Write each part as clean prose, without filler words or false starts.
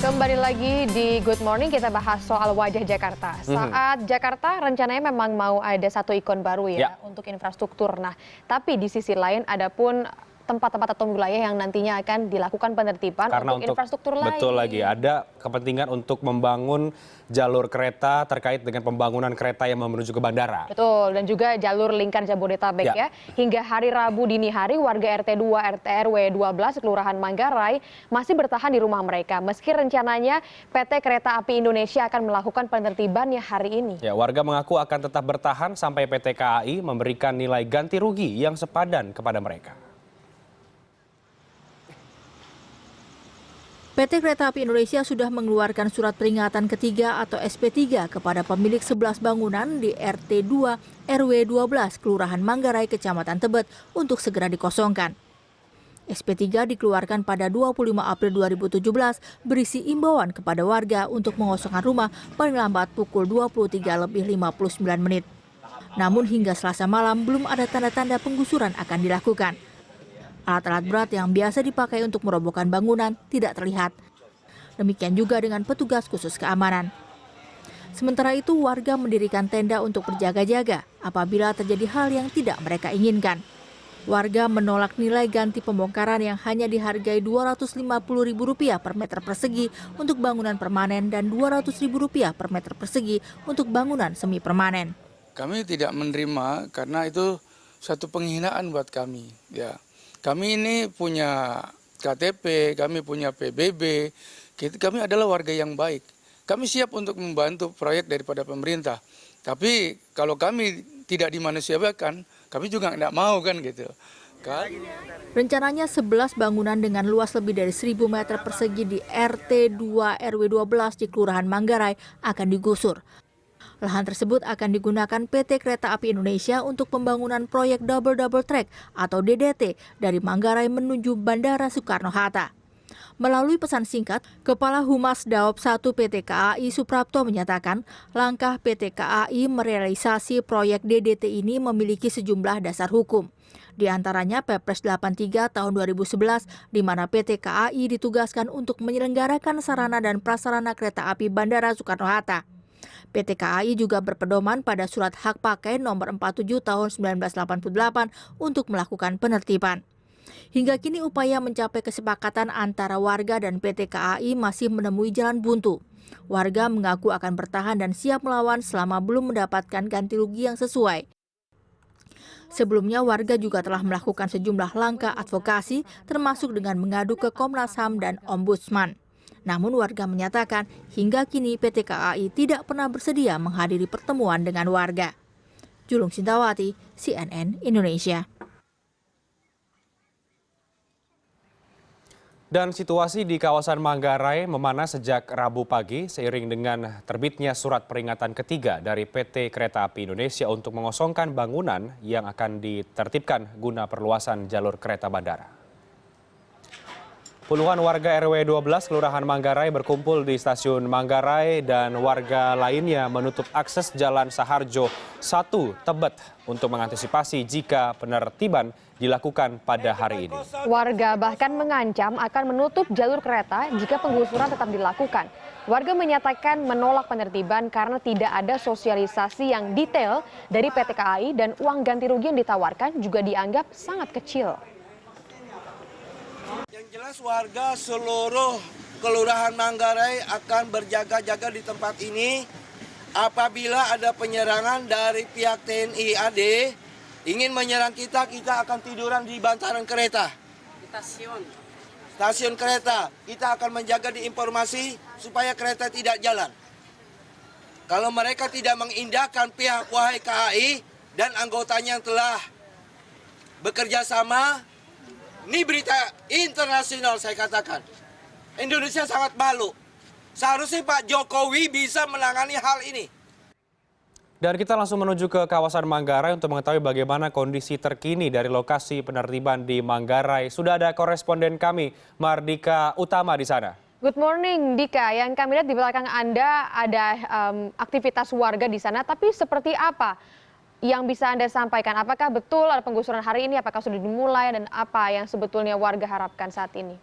Kembali lagi di Good Morning, kita bahas soal wajah Jakarta. Saat Jakarta rencananya memang mau ada satu ikon baru ya untuk infrastruktur. Nah, tapi di sisi lain ada pun tempat-tempat atau wilayah yang nantinya akan dilakukan penertiban untuk infrastruktur lain. Betul lagi, ada kepentingan untuk membangun jalur kereta terkait dengan pembangunan kereta yang menuju ke bandara. Betul, dan juga jalur lingkar Jabodetabek ya. Hingga hari Rabu dini hari, warga RT 2 RT RW 12 Kelurahan Manggarai masih bertahan di rumah mereka. Meski rencananya PT Kereta Api Indonesia akan melakukan penertibannya hari ini. Ya, warga mengaku akan tetap bertahan sampai PT KAI memberikan nilai ganti rugi yang sepadan kepada mereka. PT Kereta Api Indonesia sudah mengeluarkan surat peringatan ketiga atau SP3 kepada pemilik 11 bangunan di RT 2 RW 12 Kelurahan Manggarai, Kecamatan Tebet untuk segera dikosongkan. SP3 dikeluarkan pada 25 April 2017 berisi imbauan kepada warga untuk mengosongkan rumah paling lambat pukul 23:59. Namun hingga Selasa malam belum ada tanda-tanda penggusuran akan dilakukan. Alat-alat berat yang biasa dipakai untuk merobohkan bangunan tidak terlihat. Demikian juga dengan petugas khusus keamanan. Sementara itu, warga mendirikan tenda untuk berjaga-jaga apabila terjadi hal yang tidak mereka inginkan. Warga menolak nilai ganti pembongkaran yang hanya dihargai Rp250.000 per meter persegi untuk bangunan permanen dan Rp200.000 per meter persegi untuk bangunan semi permanen. Kami tidak menerima karena itu satu penghinaan buat kami. Ya. Kami ini punya KTP, kami punya PBB, kami adalah warga yang baik. Kami siap untuk membantu proyek daripada pemerintah. Tapi kalau kami tidak dimanusiakan, kami juga tidak mau kan gitu. Rencananya 11 bangunan dengan luas lebih dari 1.000 meter persegi di RT 2 RW 12 di Kelurahan Manggarai akan digusur. Lahan tersebut akan digunakan PT Kereta Api Indonesia untuk pembangunan proyek Double Track atau DDT dari Manggarai menuju Bandara Soekarno-Hatta. Melalui pesan singkat, Kepala Humas Daop 1 PT KAI Suprapto menyatakan langkah PT KAI merealisasi proyek DDT ini memiliki sejumlah dasar hukum. Di antaranya Perpres 83 tahun 2011 di mana PT KAI ditugaskan untuk menyelenggarakan sarana dan prasarana kereta api Bandara Soekarno-Hatta. PT KAI juga berpedoman pada Surat Hak Pakai Nomor 47 Tahun 1988 untuk melakukan penertiban. Hingga kini upaya mencapai kesepakatan antara warga dan PT KAI masih menemui jalan buntu. Warga mengaku akan bertahan dan siap melawan selama belum mendapatkan ganti rugi yang sesuai. Sebelumnya warga juga telah melakukan sejumlah langkah advokasi termasuk dengan mengadu ke Komnas HAM dan Ombudsman. Namun warga menyatakan hingga kini PT KAI tidak pernah bersedia menghadiri pertemuan dengan warga. Julung Sintawati, CNN Indonesia. Dan situasi di kawasan Manggarai memanas sejak Rabu pagi seiring dengan terbitnya surat peringatan ketiga dari PT Kereta Api Indonesia untuk mengosongkan bangunan yang akan ditertibkan guna perluasan jalur kereta bandara. Puluhan warga RW 12 Kelurahan Manggarai berkumpul di stasiun Manggarai dan warga lainnya menutup akses Jalan Saharjo 1 Tebet untuk mengantisipasi jika penertiban dilakukan pada hari ini. Warga bahkan mengancam akan menutup jalur kereta jika penggusuran tetap dilakukan. Warga menyatakan menolak penertiban karena tidak ada sosialisasi yang detail dari PT KAI dan uang ganti rugi yang ditawarkan juga dianggap sangat kecil. Yang jelas warga seluruh Kelurahan Manggarai akan berjaga-jaga di tempat ini. Apabila ada penyerangan dari pihak TNI AD ingin menyerang kita akan tiduran di bantaran kereta. Stasiun kereta. Kita akan menjaga di informasi supaya kereta tidak jalan. Kalau mereka tidak mengindahkan pihak Wahai KAI dan anggotanya yang telah bekerja sama, ini berita internasional saya katakan. Indonesia sangat malu. Seharusnya Pak Jokowi bisa menangani hal ini. Dan kita langsung menuju ke kawasan Manggarai untuk mengetahui bagaimana kondisi terkini dari lokasi penertiban di Manggarai. Sudah ada koresponden kami, Mardika Utama di sana. Good morning, Dika. Yang kami lihat di belakang Anda ada aktivitas warga di sana, tapi seperti apa yang bisa Anda sampaikan? Apakah betul ada penggusuran hari ini? Apakah sudah dimulai dan apa yang sebetulnya warga harapkan saat ini?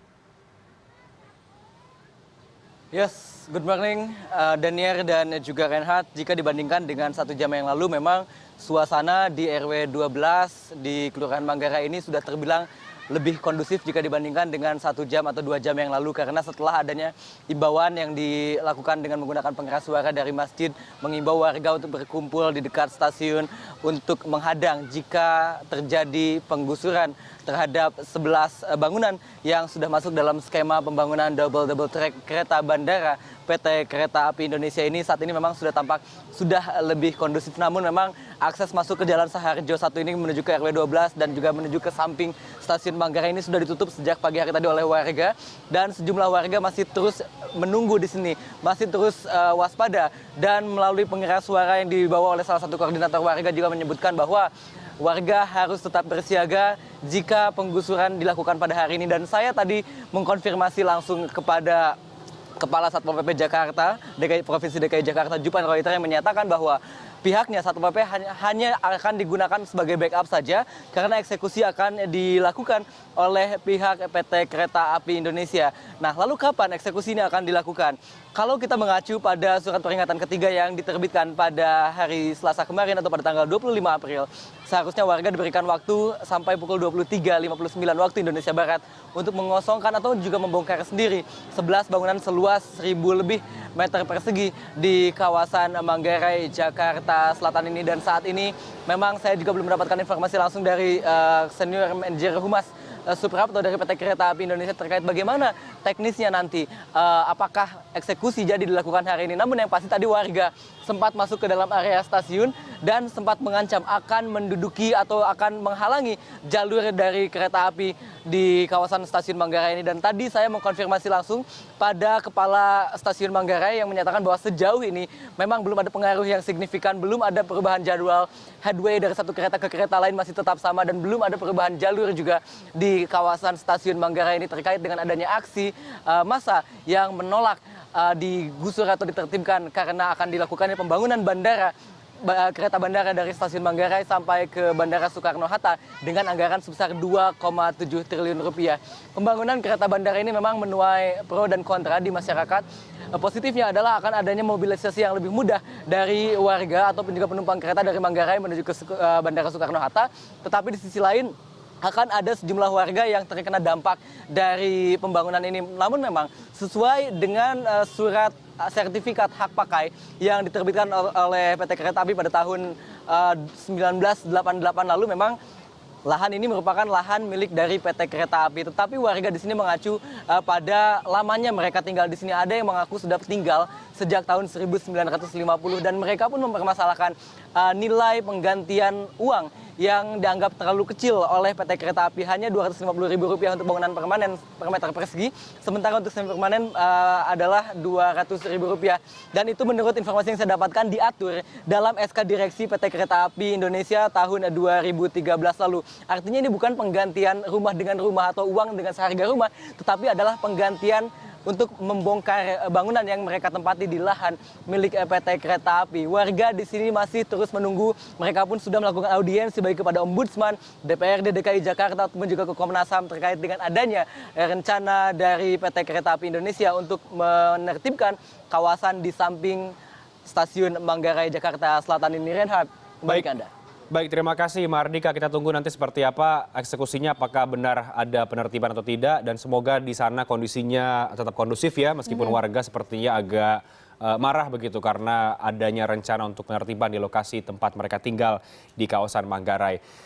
Yes, good morning Daniar dan juga Reinhardt. Jika dibandingkan dengan 1 jam yang lalu, memang suasana di RW 12 di Kelurahan Manggarai ini sudah terbilang lebih kondusif jika dibandingkan dengan 1 jam atau 2 jam yang lalu. Karena setelah adanya imbauan yang dilakukan dengan menggunakan pengeras suara dari masjid, mengimbau warga untuk berkumpul di dekat stasiun untuk menghadang jika terjadi penggusuran terhadap 11 bangunan yang sudah masuk dalam skema pembangunan double track kereta bandara PT Kereta Api Indonesia ini. Saat ini memang sudah tampak sudah lebih kondusif, namun memang akses masuk ke Jalan Saharjo 1 ini menuju ke RW 12 dan juga menuju ke samping stasiun Manggarai ini sudah ditutup sejak pagi hari tadi oleh warga, dan sejumlah warga masih terus menunggu di sini, masih terus waspada, dan melalui pengeras suara yang dibawa oleh salah satu koordinator warga juga menyebutkan bahwa warga harus tetap bersiaga jika penggusuran dilakukan pada hari ini. Dan saya tadi mengkonfirmasi langsung kepada Kepala Satpol PP Jakarta, Provinsi DKI Jakarta, Jupan Reuter, yang menyatakan bahwa pihaknya Satpol PP hanya akan digunakan sebagai backup saja karena eksekusi akan dilakukan oleh pihak PT Kereta Api Indonesia. Nah, lalu kapan eksekusi ini akan dilakukan? Kalau kita mengacu pada surat peringatan ketiga yang diterbitkan pada hari Selasa kemarin atau pada tanggal 25 April, seharusnya warga diberikan waktu sampai pukul 23.59 waktu Indonesia Barat untuk mengosongkan atau juga membongkar sendiri 11 bangunan seluas 1.000 lebih meter persegi di kawasan Manggarai, Jakarta Selatan ini. Dan saat ini memang saya juga belum mendapatkan informasi langsung dari senior manajer Humas Suprapto dari PT Kereta Api Indonesia terkait bagaimana teknisnya nanti, apakah eksekusi jadi dilakukan hari ini. Namun yang pasti tadi warga sempat masuk ke dalam area stasiun dan sempat mengancam akan menduduki atau akan menghalangi jalur dari kereta api di kawasan stasiun Manggarai ini. Dan tadi saya mengkonfirmasi langsung pada Kepala Stasiun Manggarai yang menyatakan bahwa sejauh ini memang belum ada pengaruh yang signifikan, belum ada perubahan jadwal headway dari satu kereta ke kereta lain masih tetap sama, dan belum ada perubahan jalur juga di kawasan stasiun Manggarai ini terkait dengan adanya aksi massa yang menolak digusur atau ditertibkan karena akan dilakukannya pembangunan kereta bandara dari stasiun Manggarai sampai ke Bandara Soekarno-Hatta dengan anggaran sebesar 2,7 triliun rupiah. Pembangunan kereta bandara ini memang menuai pro dan kontra di masyarakat. Positifnya adalah akan adanya mobilisasi yang lebih mudah dari warga ataupun juga penumpang kereta dari Manggarai menuju ke Bandara Soekarno-Hatta. Tetapi di sisi lain akan ada sejumlah warga yang terkena dampak dari pembangunan ini. Namun memang sesuai dengan surat sertifikat hak pakai yang diterbitkan oleh PT Kereta Api pada tahun 1988 lalu, memang lahan ini merupakan lahan milik dari PT Kereta Api. Tetapi warga di sini mengacu pada lamanya mereka tinggal di sini. Ada yang mengaku sudah tinggal sejak tahun 1950 dan mereka pun mempermasalahkan nilai penggantian uang yang dianggap terlalu kecil oleh PT Kereta Api, hanya Rp250.000 untuk bangunan permanen per meter persegi, sementara untuk semi permanen adalah Rp200.000. Dan itu menurut informasi yang saya dapatkan diatur dalam SK Direksi PT Kereta Api Indonesia tahun 2013 lalu. Artinya ini bukan penggantian rumah dengan rumah atau uang dengan seharga rumah, tetapi adalah penggantian untuk membongkar bangunan yang mereka tempati di lahan milik PT Kereta Api. Warga di sini masih terus menunggu. Mereka pun sudah melakukan audiensi baik kepada Ombudsman, DPRD DKI Jakarta, ataupun juga ke Komnas HAM terkait dengan adanya rencana dari PT Kereta Api Indonesia untuk menertibkan kawasan di samping stasiun Manggarai, Jakarta Selatan ini. Reinhardt, kembali ke Anda. Baik, terima kasih Mardika. Kita tunggu nanti seperti apa eksekusinya, apakah benar ada penertiban atau tidak. Dan semoga di sana kondisinya tetap kondusif ya, meskipun warga sepertinya agak marah begitu karena adanya rencana untuk penertiban di lokasi tempat mereka tinggal di kawasan Manggarai.